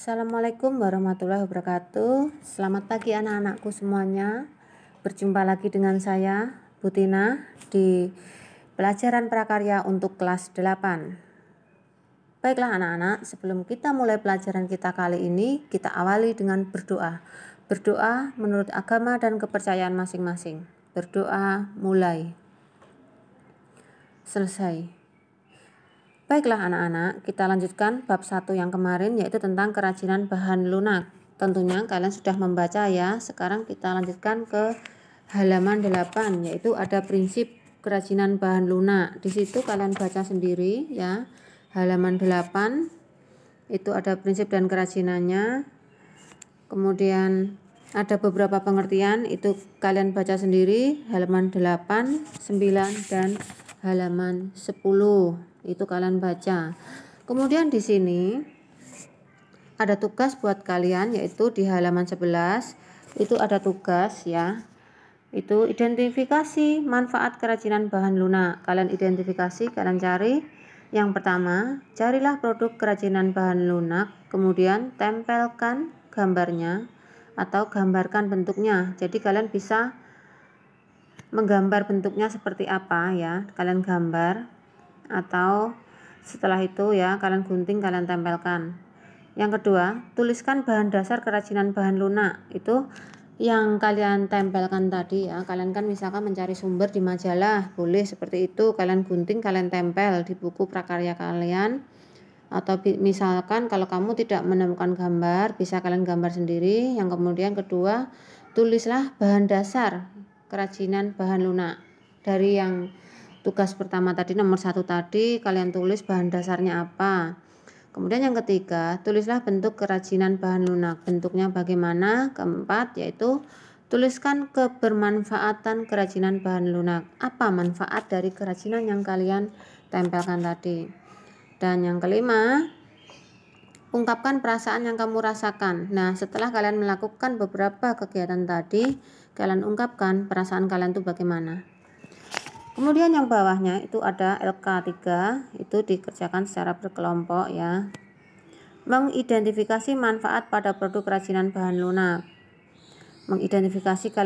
Assalamualaikum warahmatullahi wabarakatuh. Selamat pagi anak-anakku semuanya. Berjumpa lagi dengan saya, Bu Tina, di pelajaran prakarya untuk kelas 8. Baiklah anak-anak, sebelum kita mulai pelajaran kita kali ini, kita awali dengan berdoa. Berdoa menurut agama dan kepercayaan masing-masing. Berdoa mulai. Selesai. Baiklah anak-anak, kita lanjutkan bab 1 yang kemarin, yaitu tentang kerajinan bahan lunak. Tentunya kalian sudah membaca ya. Sekarang kita lanjutkan ke halaman 8, yaitu ada prinsip kerajinan bahan lunak. Di situ kalian baca sendiri ya. Halaman 8 itu ada prinsip dan kerajinannya. Kemudian ada beberapa pengertian, itu kalian baca sendiri, halaman 8, 9 dan halaman 10. Itu kalian baca. Kemudian di sini ada tugas buat kalian, yaitu di halaman 11 itu ada tugas ya. Itu identifikasi manfaat kerajinan bahan lunak. Kalian identifikasi, kalian cari. Yang pertama, carilah produk kerajinan bahan lunak, kemudian tempelkan gambarnya atau gambarkan bentuknya. Jadi kalian bisa menggambar bentuknya seperti apa ya. Kalian gambar, atau setelah itu ya kalian gunting, kalian tempelkan. Yang kedua, tuliskan bahan dasar kerajinan bahan lunak. Itu yang kalian tempelkan tadi ya. Kalian kan misalkan mencari sumber di majalah, boleh seperti itu, kalian gunting, kalian tempel di buku prakarya kalian. Atau misalkan kalau kamu tidak menemukan gambar, bisa kalian gambar sendiri. Yang kemudian kedua, tulislah bahan dasar kerajinan bahan lunak. Dari yang tugas pertama tadi, nomor 1 tadi, kalian tulis bahan dasarnya apa. Kemudian yang ketiga, tulislah bentuk kerajinan bahan lunak. Bentuknya bagaimana? Keempat, yaitu tuliskan kebermanfaatan kerajinan bahan lunak. Apa manfaat dari kerajinan yang kalian tempelkan tadi? Dan yang kelima, ungkapkan perasaan yang kamu rasakan. Nah, setelah kalian melakukan beberapa kegiatan tadi, kalian ungkapkan perasaan kalian itu bagaimana. Kemudian yang bawahnya itu ada LK3, itu dikerjakan secara berkelompok ya. Mengidentifikasi manfaat pada produk kerajinan bahan lunak. Mengidentifikasi,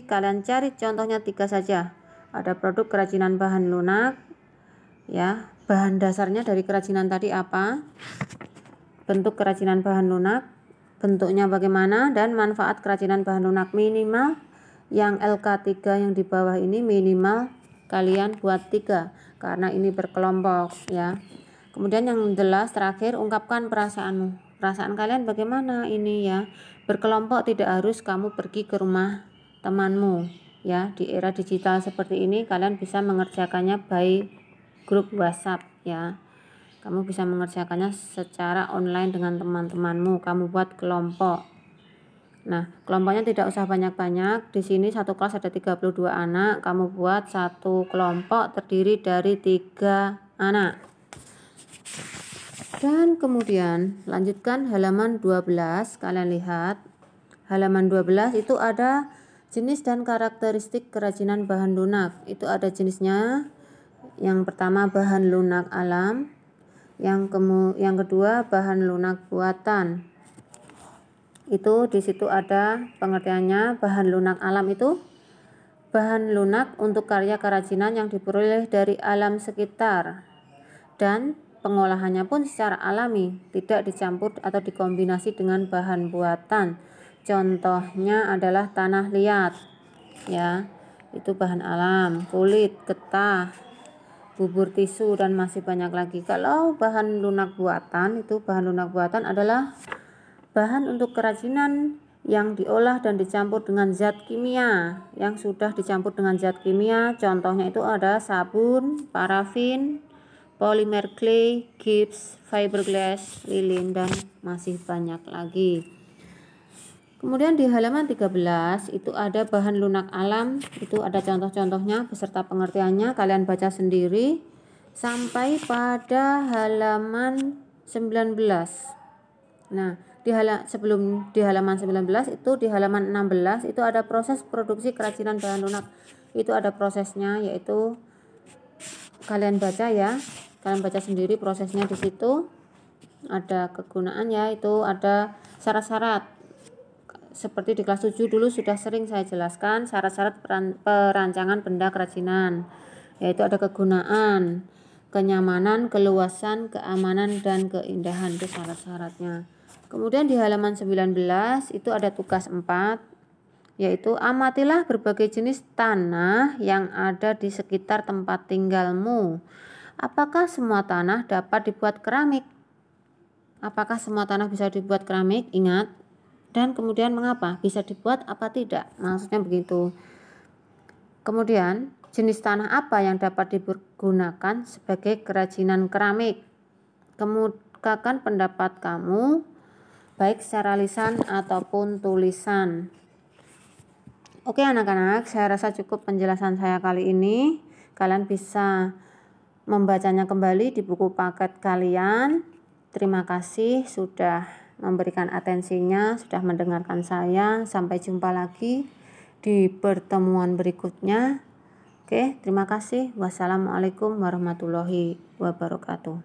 kalian cari contohnya 3 saja. Ada produk kerajinan bahan lunak ya, bahan dasarnya dari kerajinan tadi apa, bentuk kerajinan bahan lunak, bentuknya bagaimana, dan manfaat kerajinan bahan lunak. Minimal yang LK3 yang di bawah ini minimal kalian buat 3 karena ini berkelompok ya. Kemudian yang jelas terakhir, ungkapkan perasaanmu. Perasaan kalian bagaimana ini ya. Berkelompok, tidak harus kamu pergi ke rumah temanmu ya. Di era digital seperti ini kalian bisa mengerjakannya by grup WhatsApp ya. Kamu bisa mengerjakannya secara online dengan teman-temanmu. Kamu buat kelompok. Nah, kelompoknya tidak usah banyak-banyak. Di sini satu kelas ada 32 anak. Kamu buat satu kelompok terdiri dari 3 anak. Dan kemudian lanjutkan halaman 12. Kalian lihat. Halaman 12 itu ada jenis dan karakteristik kerajinan bahan lunak. Itu ada jenisnya. Yang pertama bahan lunak alam. Yang kedua bahan lunak buatan. Itu di situ ada pengertiannya. Bahan lunak alam itu bahan lunak untuk karya kerajinan yang diperoleh dari alam sekitar dan pengolahannya pun secara alami, tidak dicampur atau dikombinasi dengan bahan buatan. Contohnya adalah tanah liat ya, itu bahan alam, kulit, getah, bubur tisu, dan masih banyak lagi. Kalau bahan lunak buatan, itu bahan lunak buatan adalah bahan untuk kerajinan yang diolah dan dicampur dengan zat kimia, yang sudah dicampur dengan zat kimia. Contohnya itu ada sabun, parafin, polimer clay, gips, fiberglass, lilin, dan masih banyak lagi. Kemudian di halaman 13 itu ada bahan lunak alam. Itu ada contoh-contohnya beserta pengertiannya. Kalian baca sendiri sampai pada halaman 19. Nah, di halaman 19 itu, di halaman 16 itu ada proses produksi kerajinan bahan lunak. Itu ada prosesnya, yaitu kalian baca ya. Kalian baca sendiri prosesnya di situ. ada kegunaan ya, itu ada syarat-syarat. Seperti di kelas 7 dulu sudah sering saya jelaskan syarat-syarat perancangan benda kerajinan, yaitu ada kegunaan, kenyamanan, keluasan, keamanan, dan keindahan, itu syarat-syaratnya. Kemudian di halaman 19 itu ada tugas 4, yaitu amatilah berbagai jenis tanah yang ada di sekitar tempat tinggalmu. Apakah semua tanah dapat dibuat keramik? Apakah semua tanah bisa dibuat keramik? Ingat. Dan kemudian mengapa? Bisa dibuat apa tidak? Maksudnya begitu. Kemudian jenis tanah apa yang dapat digunakan sebagai kerajinan keramik? Kemukakan pendapat kamu baik secara lisan ataupun tulisan. Oke anak-anak, saya rasa cukup penjelasan saya kali ini. Kalian bisa membacanya kembali di buku paket kalian. Terima kasih sudah memberikan atensinya, sudah mendengarkan saya. Sampai jumpa lagi di pertemuan berikutnya. Oke, terima kasih. Wassalamualaikum warahmatullahi wabarakatuh.